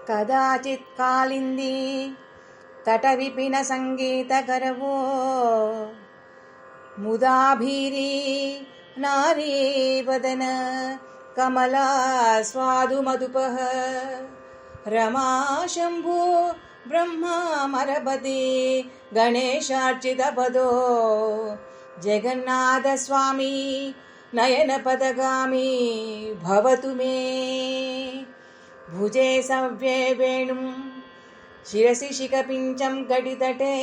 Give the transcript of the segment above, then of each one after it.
कदाचित् कालिन्दी तटविपिन सङ्गीतकरवो मुदाभीरी नारीवदन कमला स्वादुमधुपः रमा शम्भो ब्रह्मा मरपति गणेशार्चितपदो जगन्नाथस्वामी नयनपदगामी भवतु मे। भुजे सव्ये वेणुं शिरसि शिखपिञ्चं घटितटे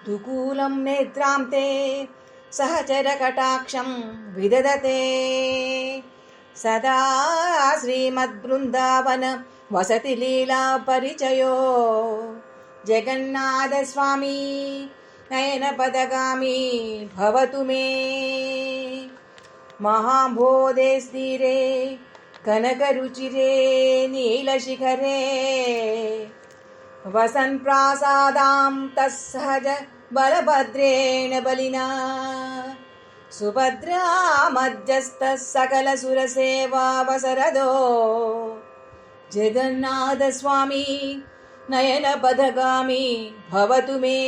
दुकूलं नेत्रां ते सहचरकटाक्षं विदधते सदा श्रीमद्बृन्दावन वसति लीला परिचयो जगन्नाथस्वामी नयनपदगामी भवतु मे। महाम्भोधे स्थिरे कनकरुचिरे नीलशिखरे वसन् प्रासादां तत्सहज बलभद्रेण बलिना सुभद्रा मध्यस्थः सकलसुरसेवावसरदो जगन्नाथस्वामी नयनपदगामी भवतु मे।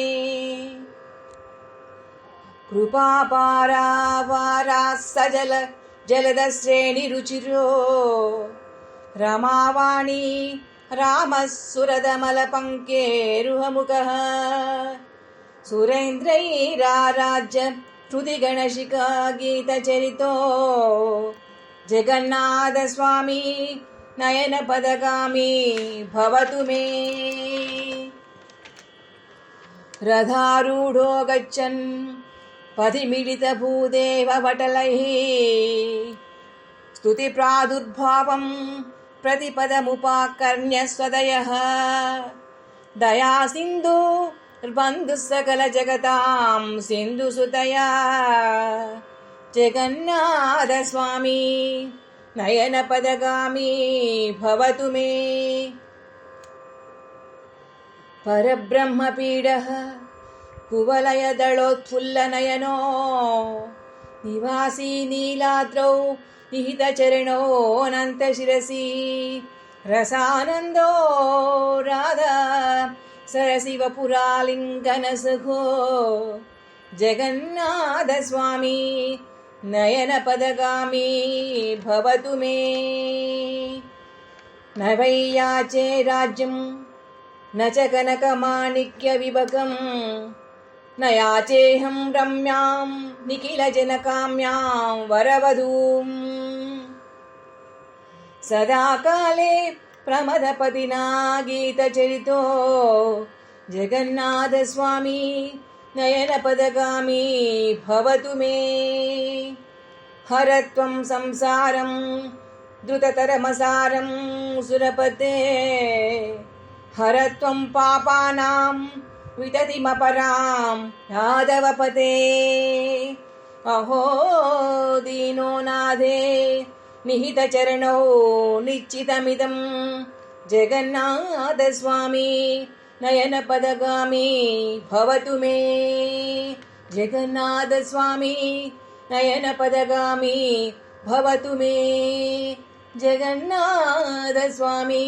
कृपापारावाराः सजल जलदश्रेणिरुचिरो रमावाणी रामः सुरदमलपङ्केरुहमुखः सुरेन्द्रैराराज्य श्रुतिगणशिखा गीतचरितो जगन्नाथस्वामी नयनपदगामी भवतु मे। रथारूढो गच्छन् पथिमिलितभूदेववटलैः स्तुतिप्रादुर्भावं प्रतिपदमुपाकर्ण्य स्वदयः दयासिन्धुर्बन्धुः सकलजगतां सिन्धुसुतया जगन्नाथस्वामी नयनपदगामी भवतु मे। परब्रह्मपीडः कुवलयदलोत्फुल्लनयनो निवासी नीलाद्रौ निहितचरणो अनन्तशिरसि रसानन्दो राधा सरसि वपुरालिङ्गनसुखो जगन्नाथस्वामी नयनपदगामी भवतु मे। न वै याचे राज्यं न च कनकमाणिक्यविभगं न याचेऽहं रम्यां निखिलजनकाम्यां वरवधूं सदा काले प्रमदपतिना गीतचरितो जगन्नाथस्वामी नयनपदगामी भवतु मे। हरत्वं संसारं द्रुततरमसारं सुरपते हरत्वं पापानां विततिमपरां यादवपते अहो दीनो नाथे निहितचरणौ निश्चितमिदं जगन्नाथस्वामी नयनपदगामी भवतु मे। जगन्नाथस्वामी नयनपदगामी भवतु मे। जगन्नाथस्वामी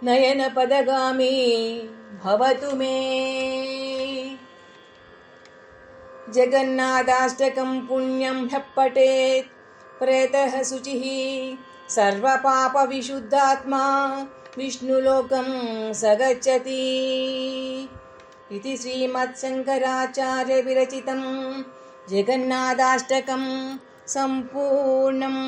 नयनपदगामी भवतु मे। जगन्नाथाष्टकं पुण्यं ह्यः पठेत् प्रेतः शुचिः सर्वपापविशुद्धात्मा विष्णुलोकं स गच्छति इति श्रीमत्शङ्कराचार्यविरचितं जगन्नाथाष्टकं सम्पूर्णम्।